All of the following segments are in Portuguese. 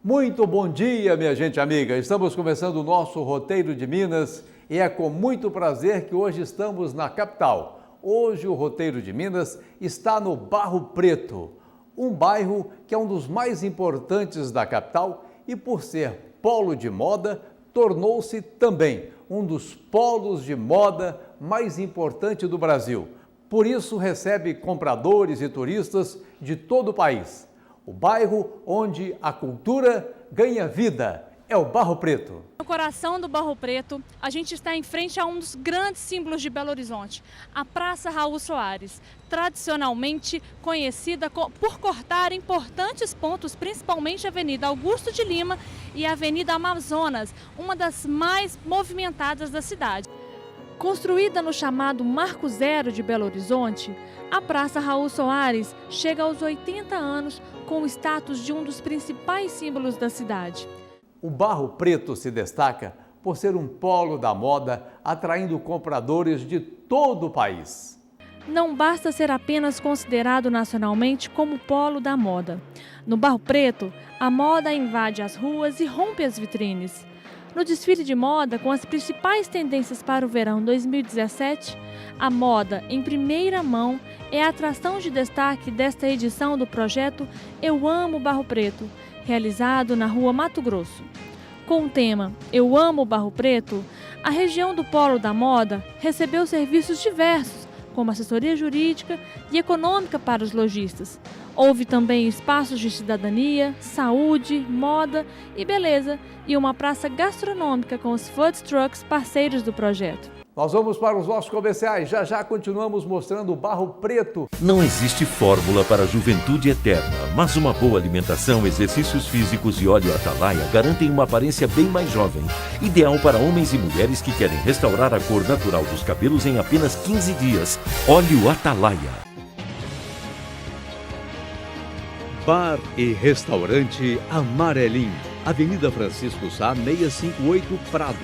Muito bom dia, minha gente amiga. Estamos começando o nosso Roteiro de Minas e é com muito prazer que hoje estamos na capital. Hoje o Roteiro de Minas está no Barro Preto, um bairro que é um dos mais importantes da capital e por ser polo de moda, tornou-se também um dos polos de moda mais importante do Brasil. Por isso recebe compradores e turistas de todo o país. O bairro onde a cultura ganha vida é o Barro Preto. No coração do Barro Preto, a gente está em frente a um dos grandes símbolos de Belo Horizonte, a Praça Raul Soares, tradicionalmente conhecida por cortar importantes pontos, principalmente a Avenida Augusto de Lima e a Avenida Amazonas, uma das mais movimentadas da cidade. Construída no chamado Marco Zero de Belo Horizonte, a Praça Raul Soares chega aos 80 anos com o status de um dos principais símbolos da cidade. O Barro Preto se destaca por ser um polo da moda, atraindo compradores de todo o país. Não basta ser apenas considerado nacionalmente como polo da moda. No Barro Preto, a moda invade as ruas e rompe as vitrines. No desfile de moda, com as principais tendências para o verão 2017, a moda em primeira mão é a atração de destaque desta edição do projeto Eu Amo Barro Preto, realizado na Rua Mato Grosso. Com o tema Eu Amo Barro Preto, a região do Polo da Moda recebeu serviços diversos, como assessoria jurídica e econômica para os lojistas. Houve também espaços de cidadania, saúde, moda e beleza e uma praça gastronômica com os food trucks parceiros do projeto. Nós vamos para os nossos comerciais. Já continuamos mostrando o Barro Preto. Não existe fórmula para a juventude eterna, mas uma boa alimentação, exercícios físicos e óleo Atalaia garantem uma aparência bem mais jovem. Ideal para homens e mulheres que querem restaurar a cor natural dos cabelos em apenas 15 dias. Óleo Atalaia. Bar e Restaurante Amarelinho, Avenida Francisco Sá, 658 Prado.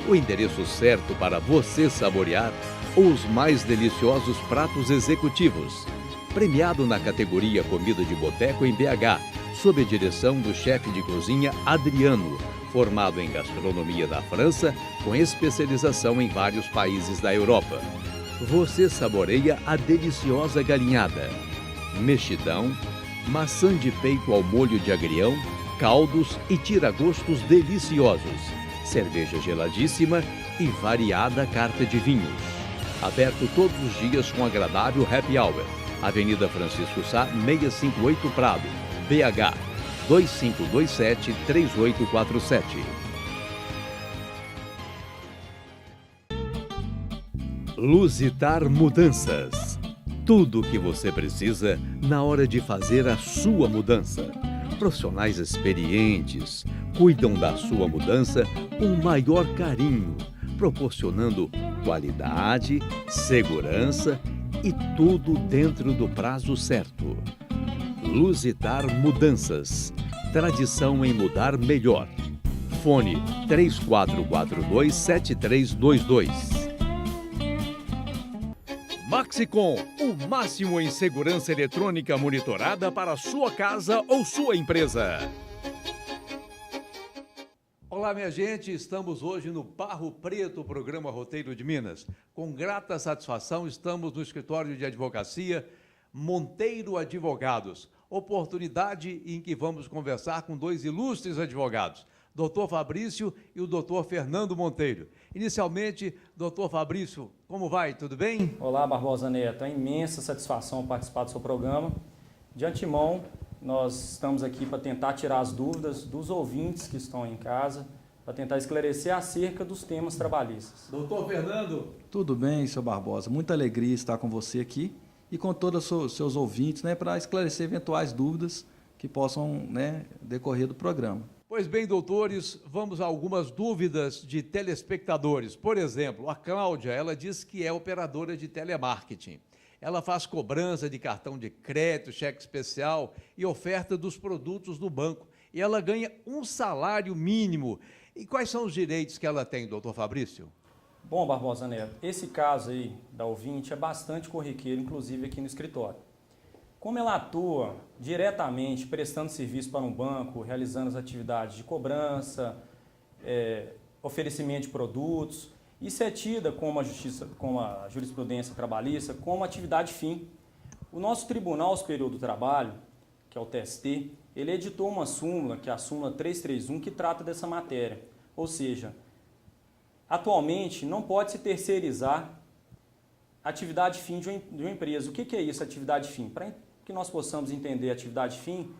O endereço certo para você saborear os mais deliciosos pratos executivos. Premiado na categoria Comida de Boteco em BH, sob a direção do chefe de cozinha Adriano, formado em gastronomia da França, com especialização em vários países da Europa. Você saboreia a deliciosa galinhada, mexidão, maçã de peito ao molho de agrião, caldos e tira-gostos deliciosos, cerveja geladíssima e variada carta de vinhos. Aberto todos os dias com agradável happy hour. Avenida Francisco Sá, 658 Prado, BH, 2527-3847. Luzitar Mudanças. Tudo o que você precisa na hora de fazer a sua mudança. Profissionais experientes cuidam da sua mudança com o maior carinho, proporcionando qualidade, segurança e tudo dentro do prazo certo. Luzitar Mudanças. Tradição em mudar melhor. Fone 3442-7322. Maxicom, o máximo em segurança eletrônica monitorada para sua casa ou sua empresa. Olá, minha gente, estamos hoje no Barro Preto, programa Roteiro de Minas. Com grata satisfação, estamos no escritório de advocacia Monteiro Advogados, oportunidade em que vamos conversar com dois ilustres advogados, Dr. Fabrício e o Dr. Fernando Monteiro. Inicialmente, Dr. Fabrício, como vai? Tudo bem? Olá, Barbosa Neto. É uma imensa satisfação participar do seu programa. De antemão, nós estamos aqui para tentar tirar as dúvidas dos ouvintes que estão em casa, para tentar esclarecer acerca dos temas trabalhistas. Doutor Fernando. Tudo bem, seu Barbosa. Muita alegria estar com você aqui e com todos os seus ouvintes, para esclarecer eventuais dúvidas que possam, decorrer do programa. Pois bem, doutores, vamos a algumas dúvidas de telespectadores. Por exemplo, a Cláudia, ela diz que é operadora de telemarketing. Ela faz cobrança de cartão de crédito, cheque especial e oferta dos produtos do banco. E ela ganha um salário mínimo. E quais são os direitos que ela tem, doutor Fabrício? Bom, Barbosa Neto, esse caso aí da ouvinte é bastante corriqueiro, inclusive aqui no escritório. Como ela atua diretamente prestando serviço para um banco, realizando as atividades de cobrança, oferecimento de produtos, isso é tida como a jurisprudência trabalhista como atividade fim. O nosso Tribunal Superior do Trabalho, que é o TST, ele editou uma súmula, que é a súmula 331, que trata dessa matéria. Ou seja, atualmente não pode se terceirizar atividade fim de uma empresa. O que é isso, atividade fim? Para que nós possamos entender atividade fim,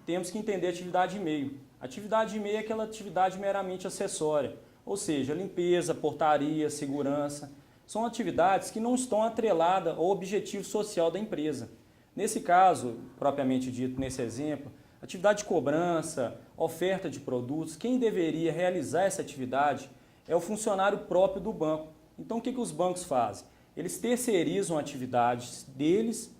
temos que entender atividade de meio. Atividade de meio é aquela atividade meramente acessória, ou seja, limpeza, portaria, segurança. São atividades que não estão atreladas ao objetivo social da empresa. Nesse caso, propriamente dito, nesse exemplo, atividade de cobrança, oferta de produtos, quem deveria realizar essa atividade é o funcionário próprio do banco. Então, o que os bancos fazem? Eles terceirizam atividades deles.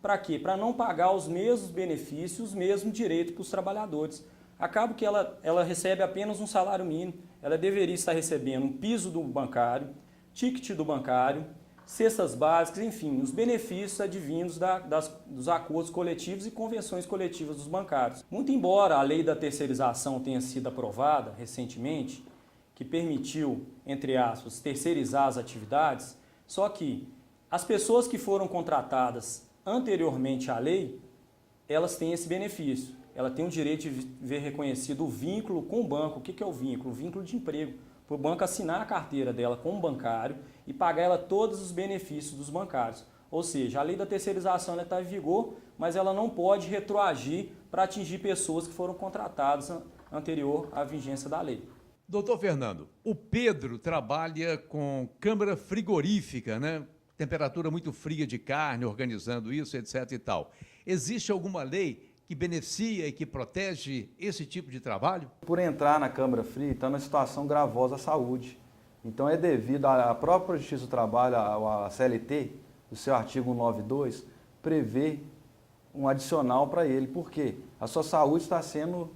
Para quê? Para não pagar os mesmos benefícios, os mesmos direitos para os trabalhadores. Acaba que ela recebe apenas um salário mínimo. Ela deveria estar recebendo um piso do bancário, ticket do bancário, cestas básicas, enfim, os benefícios advindos dos acordos coletivos e convenções coletivas dos bancários. Muito embora a lei da terceirização tenha sido aprovada recentemente, que permitiu, entre aspas, terceirizar as atividades, só que as pessoas que foram contratadas anteriormente à lei, elas têm esse benefício. Ela tem o direito de ver reconhecido o vínculo com o banco. O que é o vínculo? O vínculo de emprego. Para o banco assinar a carteira dela como bancário e pagar ela todos os benefícios dos bancários. Ou seja, a lei da terceirização está em vigor, mas ela não pode retroagir para atingir pessoas que foram contratadas anterior à vigência da lei. Doutor Fernando, o Pedro trabalha com câmara frigorífica, né? Temperatura muito fria de carne, organizando isso, etc. e tal. Existe alguma lei que beneficia e que protege esse tipo de trabalho? Por entrar na câmara fria, está numa situação gravosa à saúde. Então é devido à própria Justiça do Trabalho, a CLT, o seu artigo 192, prevê um adicional para ele. Por quê? A sua saúde está sendo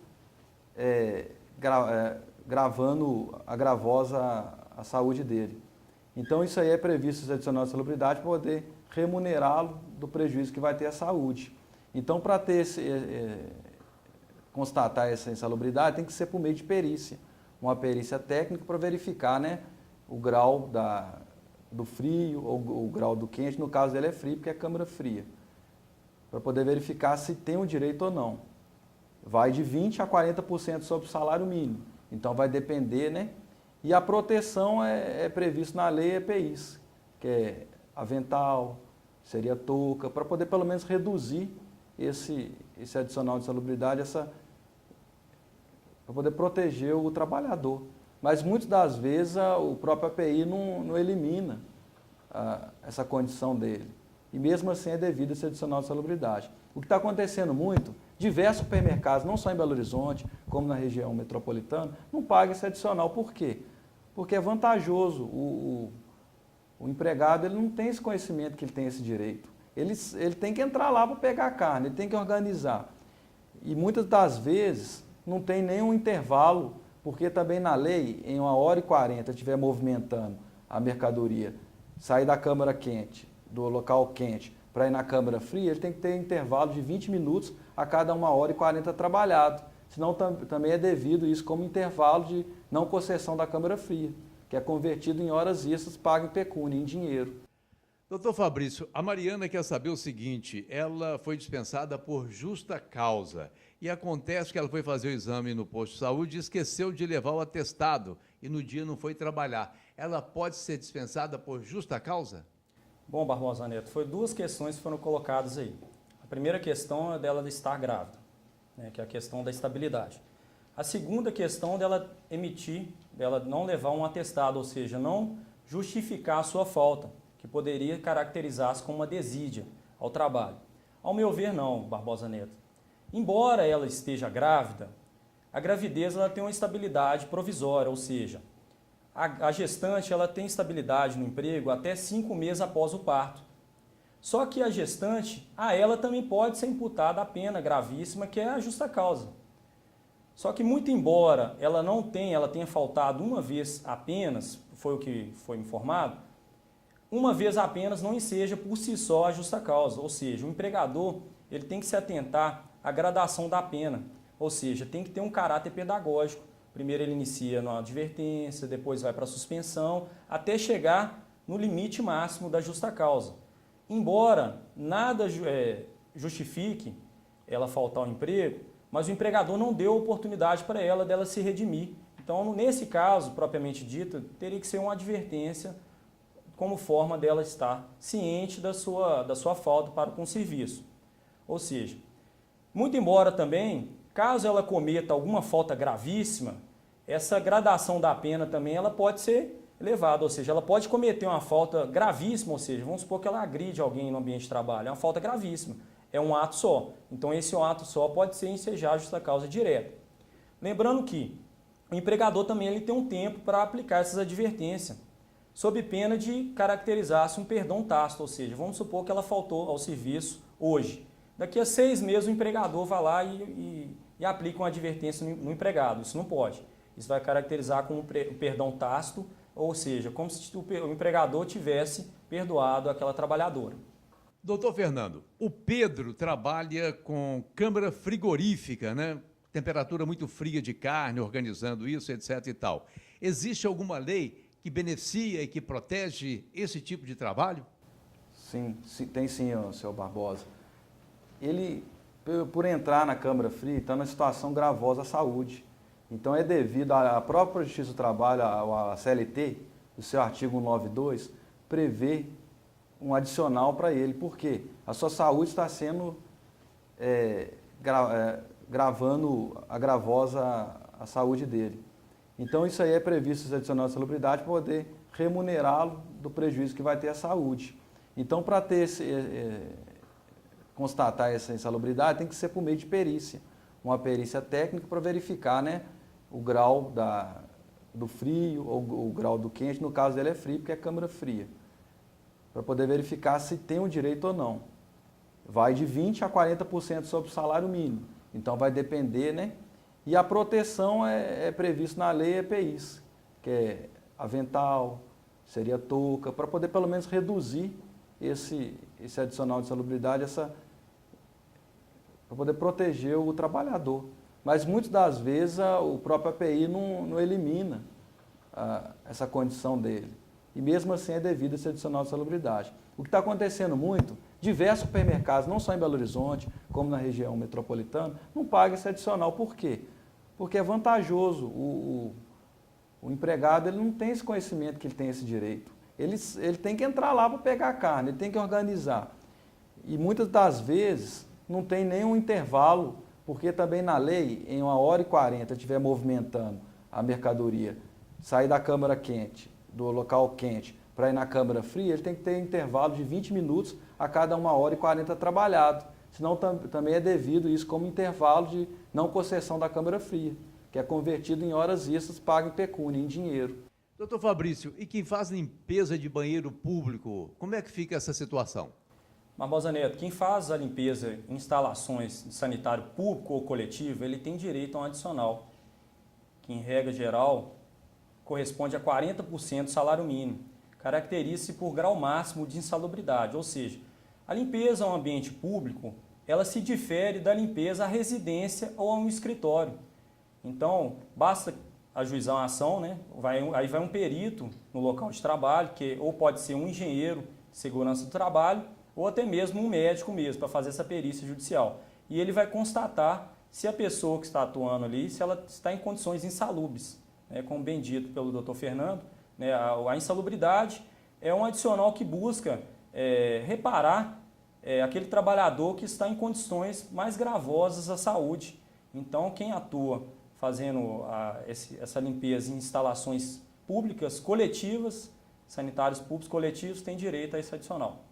agravosa a saúde dele. Então isso aí é previsto, esse adicional de salubridade, para poder remunerá-lo do prejuízo que vai ter à saúde. Então, para constatar essa insalubridade, tem que ser por meio de perícia. Uma perícia técnica para verificar, né, o grau do frio ou o grau do quente. No caso dele é frio, porque é câmara fria. Para poder verificar se tem o direito ou não. Vai de 20% a 40% sobre o salário mínimo. Então, vai depender, né? E a proteção é prevista na lei EPIs, que é avental, seria touca, para poder pelo menos reduzir esse adicional de salubridade, para poder proteger o trabalhador. Mas muitas das vezes o próprio API não elimina essa condição dele. E mesmo assim é devido a esse adicional de salubridade. O que está acontecendo muito, diversos supermercados, não só em Belo Horizonte, como na região metropolitana, não pagam esse adicional. Por quê? Porque é vantajoso. O empregado ele não tem esse conhecimento que ele tem esse direito. Ele tem que entrar lá para pegar a carne, ele tem que organizar. E muitas das vezes não tem nenhum intervalo, porque também na lei, em 1h40, estiver movimentando a mercadoria, sair da câmara quente, do local quente, para ir na câmara fria, ele tem que ter intervalo de 20 minutos a cada 1h40 trabalhado. Senão também é devido isso como intervalo de não concessão da câmara fria, que é convertido em horas extras, pago em pecúnia, em dinheiro. Doutor Fabrício, a Mariana quer saber o seguinte, ela foi dispensada por justa causa e acontece que ela foi fazer o exame no posto de saúde e esqueceu de levar o atestado e no dia não foi trabalhar. Ela pode ser dispensada por justa causa? Bom, Barbosa Neto, foi duas questões que foram colocadas aí. A primeira questão é dela estar grávida, né, que é a questão da estabilidade. A segunda questão dela dela não levar um atestado, ou seja, não justificar a sua falta, que poderia caracterizar-se como uma desídia ao trabalho. Ao meu ver, não, Barbosa Neto. Embora ela esteja grávida, a gravidez ela tem uma estabilidade provisória, ou seja, a gestante ela tem estabilidade no emprego até 5 meses após o parto. Só que a gestante, a ela também pode ser imputada a pena gravíssima, que é a justa causa. Só que muito embora ela tenha faltado uma vez apenas, foi o que foi informado, uma vez apenas não enseja por si só a justa causa, ou seja, o empregador ele tem que se atentar à gradação da pena, ou seja, tem que ter um caráter pedagógico. Primeiro ele inicia na advertência, depois vai para a suspensão, até chegar no limite máximo da justa causa. Embora nada justifique ela faltar ao emprego, mas o empregador não deu oportunidade para ela dela se redimir. Então, nesse caso, propriamente dito, teria que ser uma advertência como forma dela estar ciente da sua falta para com o serviço. Ou seja, muito embora também, caso ela cometa alguma falta gravíssima, essa gradação da pena também ela pode ser elevada, ou seja, ela pode cometer uma falta gravíssima, ou seja, vamos supor que ela agride alguém no ambiente de trabalho, é uma falta gravíssima, é um ato só. Então esse ato só pode ser ensejar a justa causa direta. Lembrando que o empregador também ele tem um tempo para aplicar essas advertências, sob pena de caracterizar-se um perdão tácito, ou seja, vamos supor que ela faltou ao serviço hoje. Daqui a 6 meses o empregador vai lá e aplica uma advertência no empregado, isso não pode. Isso vai caracterizar como perdão tácito, ou seja, como se o empregador tivesse perdoado aquela trabalhadora. Doutor Fernando, o Pedro trabalha com câmara frigorífica, né? Temperatura muito fria de carne, organizando isso, etc. e tal. Existe alguma lei que beneficia e que protege esse tipo de trabalho? Sim, tem sim, senhor Barbosa. Ele, por entrar na câmara fria, está numa situação gravosa à saúde. Então é devido à própria Justiça do Trabalho, a CLT, o seu artigo 192, prevê um adicional para ele. Por quê? A sua saúde está sendo agravosa a saúde dele. Então isso aí é previsto, esse adicional de salubridade, para poder remunerá-lo do prejuízo que vai ter a saúde. Então, para ter constatar essa insalubridade, tem que ser por meio de perícia. Uma perícia técnica para verificar, né, o grau do frio ou o grau do quente. No caso dele é frio, porque é câmara fria. Para poder verificar se tem o direito ou não. Vai de 20% a 40% sobre o salário mínimo. Então vai depender, né? E a proteção é prevista na lei EPIs, que é avental, seria touca, para poder pelo menos reduzir esse adicional de salubridade, para poder proteger o trabalhador. Mas muitas das vezes o próprio API não elimina essa condição dele. E mesmo assim é devido a esse adicional de salubridade. O que está acontecendo muito, diversos supermercados, não só em Belo Horizonte, como na região metropolitana, não pagam esse adicional. Por quê? Porque é vantajoso. O empregado ele não tem esse conhecimento que ele tem esse direito. Ele tem que entrar lá para pegar a carne, ele tem que organizar. E muitas das vezes não tem nenhum intervalo, porque também na lei, em 1h40, estiver movimentando a mercadoria, sair da câmara quente, do local quente, para ir na câmara fria, ele tem que ter intervalo de 20 minutos a cada 1h40 trabalhado. Senão também é devido isso como intervalo de não concessão da câmara fria, que é convertido em horas extras, pago em pecúnia, em dinheiro. Doutor Fabrício, e quem faz limpeza de banheiro público, como é que fica essa situação? Barbosa Neto, quem faz a limpeza em instalações de sanitário público ou coletivo, ele tem direito a um adicional, que em regra geral corresponde a 40% do salário mínimo. Caracteriza-se por grau máximo de insalubridade, ou seja, a limpeza a um ambiente público, ela se difere da limpeza à residência ou a um escritório. Então, basta ajuizar uma ação, né? Aí vai um perito no local de trabalho, que ou pode ser um engenheiro de segurança do trabalho, ou até mesmo um médico mesmo, para fazer essa perícia judicial. E ele vai constatar se a pessoa que está atuando ali, se ela está em condições insalubres, né? Como bem dito pelo doutor Fernando, né? A insalubridade é um adicional que busca reparar aquele trabalhador que está em condições mais gravosas à saúde. Então, quem atua fazendo essa limpeza em instalações públicas coletivas, sanitários públicos coletivos, tem direito a esse adicional.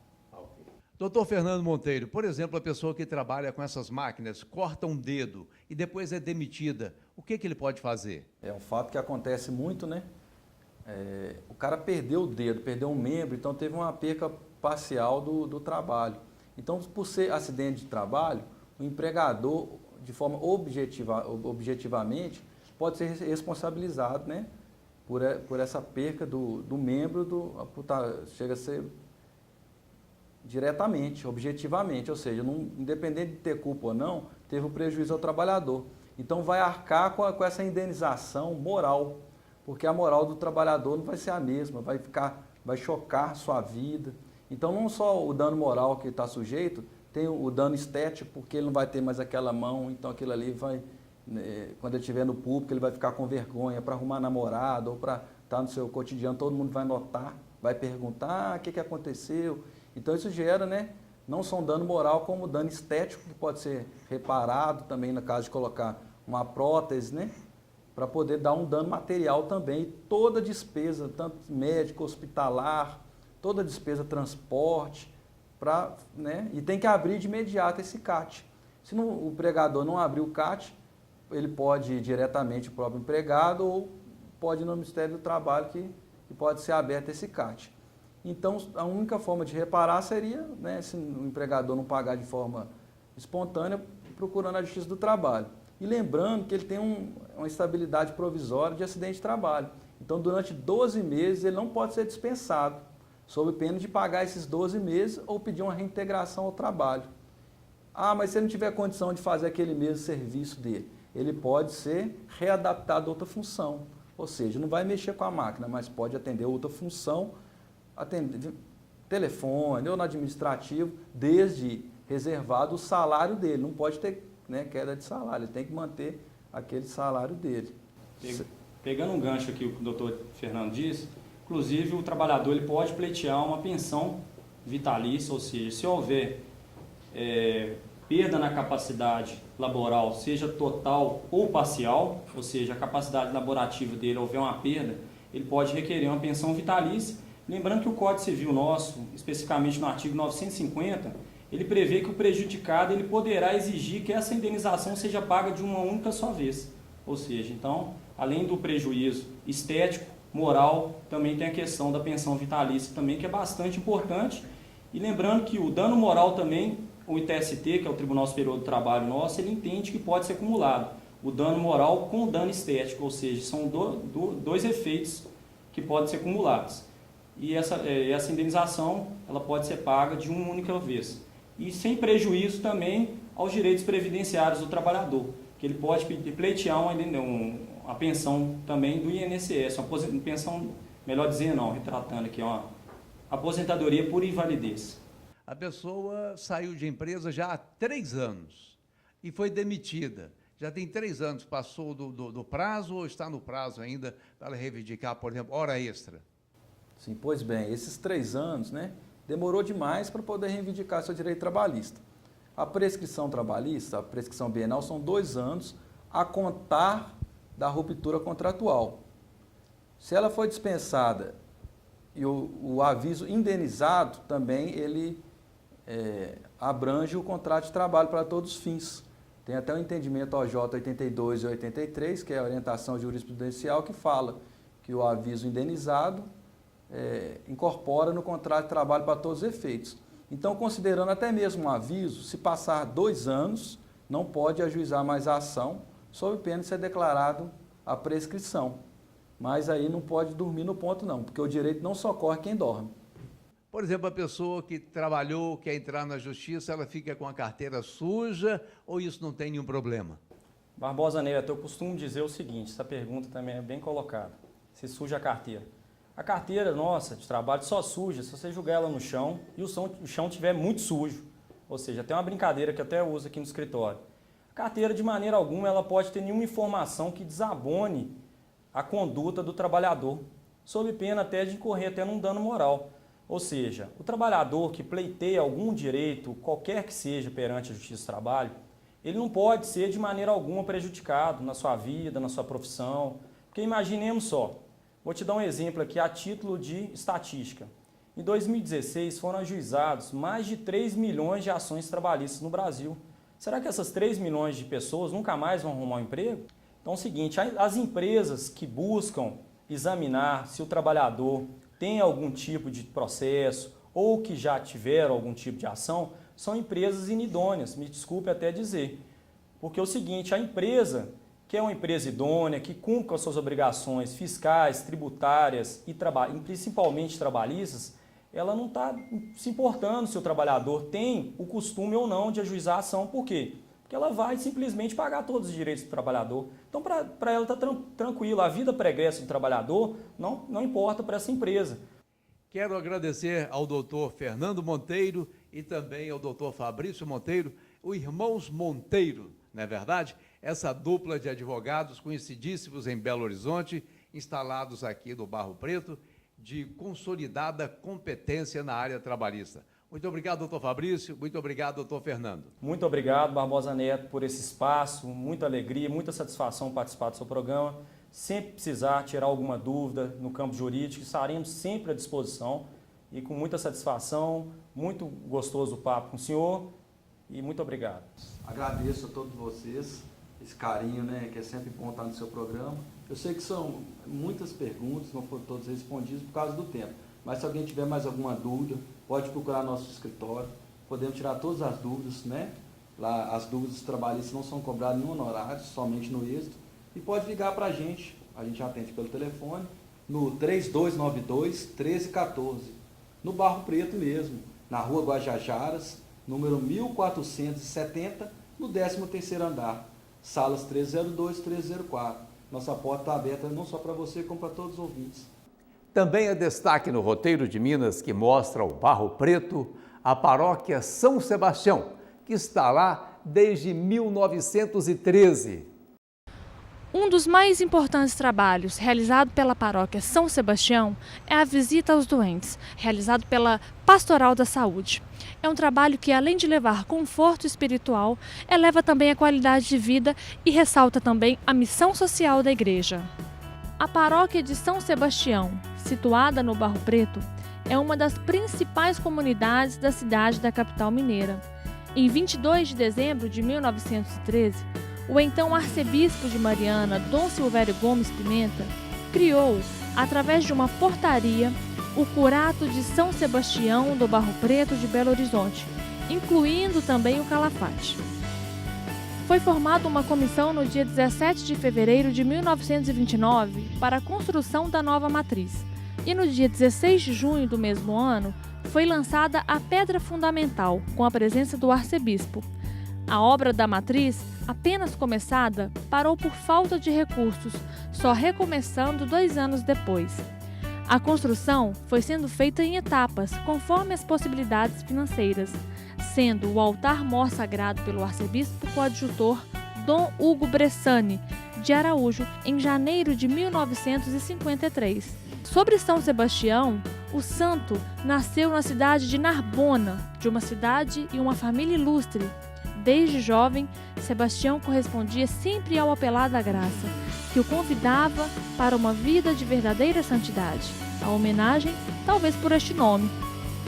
Doutor Fernando Monteiro, por exemplo, a pessoa que trabalha com essas máquinas, corta um dedo e depois é demitida, o que ele pode fazer? É um fato que acontece muito, né? O cara perdeu o dedo, perdeu um membro, então teve uma perca parcial do trabalho. Então, por ser acidente de trabalho, o empregador, de forma objetivamente, pode ser responsabilizado, né, por essa perca do membro, chega a ser diretamente, objetivamente, ou seja, independente de ter culpa ou não, teve um prejuízo ao trabalhador. Então vai arcar com essa indenização moral, porque a moral do trabalhador não vai ser a mesma, vai chocar sua vida. Então não só o dano moral que está sujeito, tem o dano estético, porque ele não vai ter mais aquela mão, então aquilo ali vai, quando ele estiver no público, ele vai ficar com vergonha para arrumar namorado ou para estar no seu cotidiano, todo mundo vai notar, vai perguntar, o que aconteceu? Então isso gera, não só um dano moral, como dano estético, que pode ser reparado também no caso de colocar uma prótese, para poder dar um dano material também. E toda despesa, tanto médico, hospitalar, toda despesa transporte, e tem que abrir de imediato esse CAT. Se o empregador não abrir o CAT, ele pode ir diretamente para o próprio empregado ou pode ir no Ministério do Trabalho que pode ser aberto esse CAT. Então, a única forma de reparar seria, se o empregador não pagar de forma espontânea, procurando a Justiça do Trabalho. E lembrando que ele tem uma estabilidade provisória de acidente de trabalho. Então, durante 12 meses, ele não pode ser dispensado, sob pena de pagar esses 12 meses ou pedir uma reintegração ao trabalho. Ah, mas se ele não tiver condição de fazer aquele mesmo serviço dele, ele pode ser readaptado a outra função. Ou seja, não vai mexer com a máquina, mas pode atender outra função, atender telefone ou no administrativo, desde reservado o salário dele. Não pode ter queda de salário, ele tem que manter aquele salário dele. Pegando um gancho aqui, o que o doutor Fernando disse, inclusive o trabalhador ele pode pleitear uma pensão vitalícia, ou seja, se houver perda na capacidade laboral, seja total ou parcial, ou seja, a capacidade laborativa dele houver uma perda, ele pode requerer uma pensão vitalícia. Lembrando que o Código Civil nosso, especificamente no artigo 950, ele prevê que o prejudicado ele poderá exigir que essa indenização seja paga de uma única só vez. Ou seja, então, além do prejuízo estético, moral, também tem a questão da pensão vitalícia também, que é bastante importante. E lembrando que o dano moral também, o ITST, que é o Tribunal Superior do Trabalho nosso, ele entende que pode ser acumulado o dano moral com o dano estético, ou seja, são dois efeitos que podem ser acumulados. E essa indenização ela pode ser paga de uma única vez. E sem prejuízo também aos direitos previdenciários do trabalhador, que ele pode pleitear uma pensão também do INSS, uma pensão, melhor dizer não, retratando aqui, uma aposentadoria por invalidez. A pessoa saiu de empresa já há 3 anos e foi demitida. Já tem 3 anos, passou do prazo ou está no prazo ainda para reivindicar, por exemplo, hora extra? Sim, pois bem, esses 3 anos, demorou demais para poder reivindicar seu direito trabalhista. A prescrição trabalhista, a prescrição bienal, são 2 anos a contar da ruptura contratual. Se ela foi dispensada e o aviso indenizado também, ele abrange o contrato de trabalho para todos os fins. Tem até o entendimento OJ 82 e 83, que é a orientação jurisprudencial, que fala que o aviso indenizado incorpora no contrato de trabalho para todos os efeitos. Então, considerando até mesmo um aviso, se passar 2 anos, não pode ajuizar mais a ação, sob pena de ser declarado a prescrição. Mas aí não pode dormir no ponto não, porque o direito não socorre quem dorme. Por exemplo, a pessoa que trabalhou, quer entrar na justiça, ela fica com a carteira suja ou isso não tem nenhum problema? Barbosa Neto, eu costumo dizer o seguinte, essa pergunta também é bem colocada, se suja a carteira. A carteira nossa de trabalho só suja se você jogar ela no chão e o chão estiver muito sujo. Ou seja, tem uma brincadeira que até eu uso aqui no escritório. A carteira, de maneira alguma, ela pode ter nenhuma informação que desabone a conduta do trabalhador, sob pena até de incorrer até num dano moral. Ou seja, o trabalhador que pleiteia algum direito, qualquer que seja perante a Justiça do Trabalho, ele não pode ser de maneira alguma prejudicado na sua vida, na sua profissão. Porque imaginemos só, vou te dar um exemplo aqui a título de estatística. Em 2016 foram ajuizados mais de 3 milhões de ações trabalhistas no Brasil. Será que essas 3 milhões de pessoas nunca mais vão arrumar um emprego? Então é o seguinte, as empresas que buscam examinar se o trabalhador tem algum tipo de processo ou que já tiveram algum tipo de ação, são empresas inidôneas, me desculpe até dizer. Porque é o seguinte, a empresa que é uma empresa idônea, que cumpre com as suas obrigações fiscais, tributárias e principalmente trabalhistas, ela não está se importando se o trabalhador tem o costume ou não de ajuizar a ação. Por quê? Porque ela vai simplesmente pagar todos os direitos do trabalhador. Então, para ela está tranquilo, a vida pregressa do trabalhador não importa para essa empresa. Quero agradecer ao doutor Fernando Monteiro e também ao doutor Fabrício Monteiro, os irmãos Monteiro, não é verdade? Essa dupla de advogados conhecidíssimos em Belo Horizonte, instalados aqui no Barro Preto, de consolidada competência na área trabalhista. Muito obrigado, doutor Fabrício. Muito obrigado, doutor Fernando. Muito obrigado, Barbosa Neto, por esse espaço. Muita alegria, muita satisfação participar do seu programa. Sempre precisar tirar alguma dúvida no campo jurídico, estaremos sempre à disposição e com muita satisfação. Muito gostoso o papo com o senhor e muito obrigado. Agradeço a todos vocês, esse carinho, né, que é sempre bom estar no seu programa. Eu sei que são muitas perguntas, não foram todas respondidas por causa do tempo, mas se alguém tiver mais alguma dúvida, pode procurar nosso escritório, podemos tirar todas as dúvidas, né? Lá as dúvidas trabalhistas não são cobradas em honorário, somente no êxito, e pode ligar para a gente atende pelo telefone, no 3292-1314, no Barro Preto mesmo, na Rua Guajajaras, número 1470, no 13º andar, salas 302 e 304. Nossa porta está aberta não só para você, como para todos os ouvintes. Também é destaque no roteiro de Minas que mostra o Barro Preto, a paróquia São Sebastião, que está lá desde 1913. Um dos mais importantes trabalhos realizado pela paróquia São Sebastião é a visita aos doentes, realizado pela Pastoral da Saúde. É um trabalho que, além de levar conforto espiritual, eleva também a qualidade de vida e ressalta também a missão social da igreja. A paróquia de São Sebastião, situada no Barro Preto, é uma das principais comunidades da cidade da capital mineira. Em 22 de dezembro de 1913, o então arcebispo de Mariana, Dom Silvério Gomes Pimenta, criou, através de uma portaria, o Curato de São Sebastião do Barro Preto de Belo Horizonte, incluindo também o Calafate. Foi formada uma comissão no dia 17 de fevereiro de 1929 para a construção da nova matriz, e no dia 16 de junho do mesmo ano foi lançada a pedra fundamental, com a presença do arcebispo. A obra da matriz, apenas começada, parou por falta de recursos, só recomeçando 2 anos depois. A construção foi sendo feita em etapas, conforme as possibilidades financeiras, sendo o altar-mor sagrado pelo arcebispo coadjutor Dom Hugo Bressani, de Araújo, em janeiro de 1953. Sobre São Sebastião, o santo nasceu na cidade de Narbona, de uma cidade e uma família ilustre. Desde jovem, Sebastião correspondia sempre ao apelar da graça, que o convidava para uma vida de verdadeira santidade. A homenagem, talvez por este nome.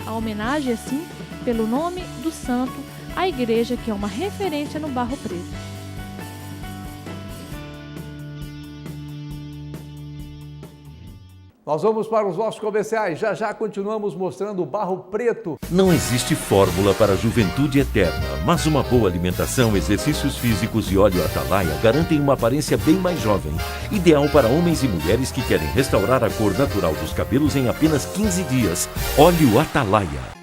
A homenagem, assim, pelo nome do santo, à igreja que é uma referência no Barro Preto. Nós vamos para os nossos comerciais. Já continuamos mostrando o Barro Preto. Não existe fórmula para a juventude eterna, mas uma boa alimentação, exercícios físicos e óleo Atalaia garantem uma aparência bem mais jovem. Ideal para homens e mulheres que querem restaurar a cor natural dos cabelos em apenas 15 dias. Óleo Atalaia.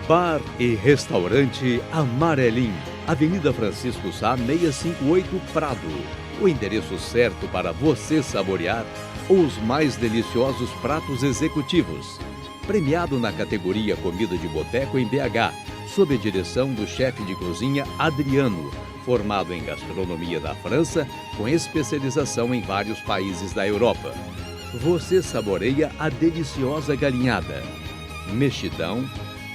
Bar e Restaurante Amarelim, Avenida Francisco Sá, 658 Prado. O endereço certo para você saborear os mais deliciosos pratos executivos. Premiado na categoria Comida de Boteco em BH, sob a direção do chefe de cozinha Adriano, formado em gastronomia da França, com especialização em vários países da Europa. Você saboreia a deliciosa galinhada, mexidão,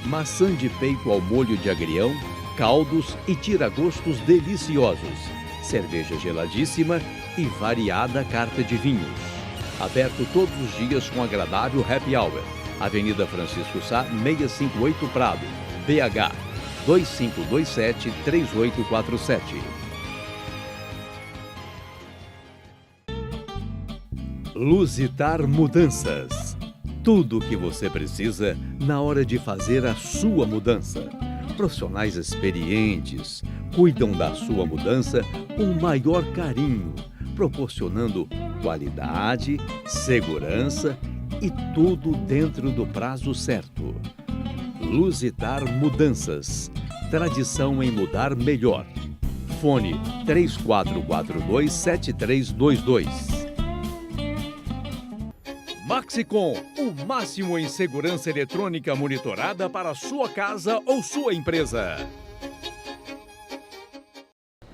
maçã de peito ao molho de agrião, caldos e tiragostos deliciosos, cerveja geladíssima e variada carta de vinhos. Aberto todos os dias com agradável happy hour. Avenida Francisco Sá, 658 Prado, BH, 2527-3847. Luzitar Mudanças. Tudo o que você precisa na hora de fazer a sua mudança. Profissionais experientes cuidam da sua mudança com o maior carinho, proporcionando qualidade, segurança e tudo dentro do prazo certo. Luzitar Mudanças. Tradição em mudar melhor. Fone 3442-7322. Maxicom, o máximo em segurança eletrônica monitorada para sua casa ou sua empresa.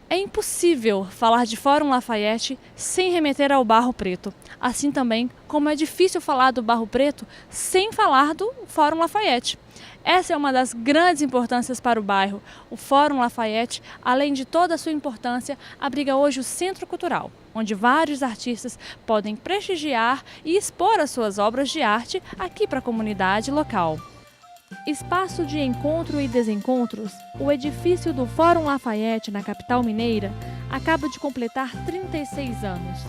É impossível falar de Fórum Lafayette sem remeter ao Barro Preto. Assim também como é difícil falar do Barro Preto sem falar do Fórum Lafayette. Essa é uma das grandes importâncias para o bairro. O Fórum Lafayette, além de toda a sua importância, abriga hoje o Centro Cultural, onde vários artistas podem prestigiar e expor as suas obras de arte aqui para a comunidade local. Espaço de encontro e desencontros, o edifício do Fórum Lafayette, na capital mineira, acaba de completar 36 anos.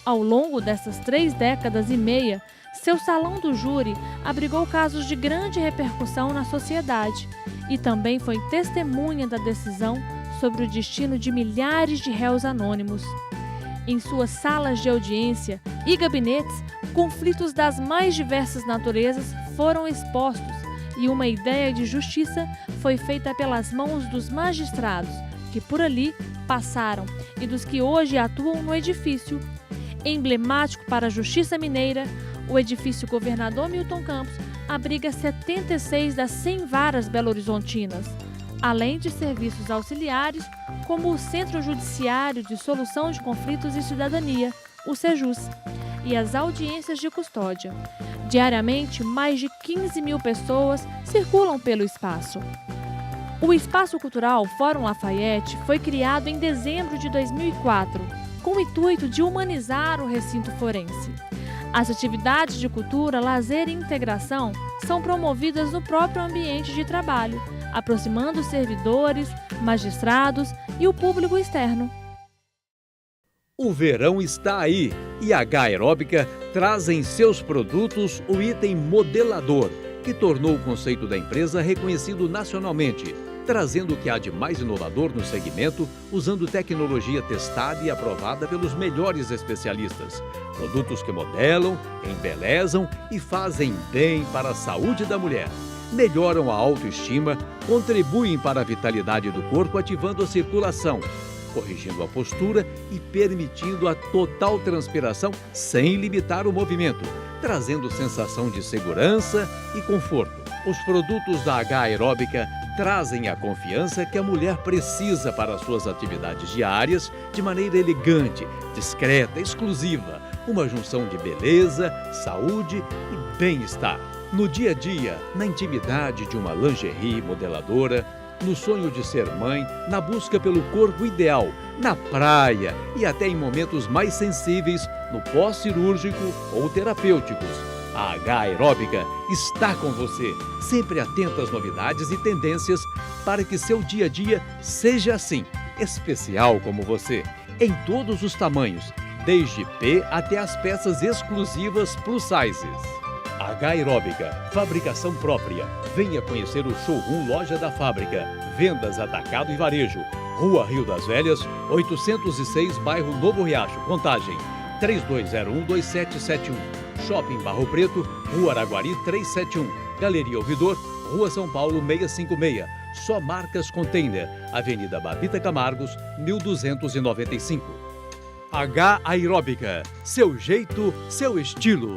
Ao longo dessas 3 décadas e meia, seu salão do júri abrigou casos de grande repercussão na sociedade e também foi testemunha da decisão sobre o destino de milhares de réus anônimos. Em suas salas de audiência e gabinetes, conflitos das mais diversas naturezas foram expostos e uma ideia de justiça foi feita pelas mãos dos magistrados que por ali passaram e dos que hoje atuam no edifício. Emblemático para a Justiça Mineira, o edifício Governador Milton Campos abriga 76 das 100 varas belo-horizontinas, além de serviços auxiliares como o Centro Judiciário de Solução de Conflitos e Cidadania, o SEJUS, e as audiências de custódia. Diariamente, mais de 15 mil pessoas circulam pelo espaço. O Espaço Cultural Fórum Lafayette foi criado em dezembro de 2004, com o intuito de humanizar o recinto forense. As atividades de cultura, lazer e integração são promovidas no próprio ambiente de trabalho, aproximando os servidores, magistrados e o público externo. O verão está aí e a H Aeróbica traz em seus produtos o item modelador, que tornou o conceito da empresa reconhecido nacionalmente, trazendo o que há de mais inovador no segmento, usando tecnologia testada e aprovada pelos melhores especialistas. Produtos que modelam, embelezam e fazem bem para a saúde da mulher. Melhoram a autoestima, contribuem para a vitalidade do corpo, ativando a circulação, corrigindo a postura e permitindo a total transpiração sem limitar o movimento, trazendo sensação de segurança e conforto. Os produtos da H Aeróbica trazem a confiança que a mulher precisa para suas atividades diárias de maneira elegante, discreta, exclusiva, uma junção de beleza, saúde e bem-estar. No dia a dia, na intimidade de uma lingerie modeladora, no sonho de ser mãe, na busca pelo corpo ideal, na praia e até em momentos mais sensíveis, no pós-cirúrgico ou terapêuticos. A H Aeróbica está com você, sempre atenta às novidades e tendências para que seu dia a dia seja assim, especial como você, em todos os tamanhos, desde P até as peças exclusivas plus sizes. H Aeróbica, fabricação própria. Venha conhecer o showroom Loja da Fábrica, vendas atacado e varejo. Rua Rio das Velhas, 806, bairro Novo Riacho, Contagem, 3201-2771. Shopping Barro Preto, Rua Araguari 371. Galeria Ouvidor, Rua São Paulo 656. Só marcas Container, Avenida Babita Camargos, 1295. H Aeróbica, seu jeito, seu estilo.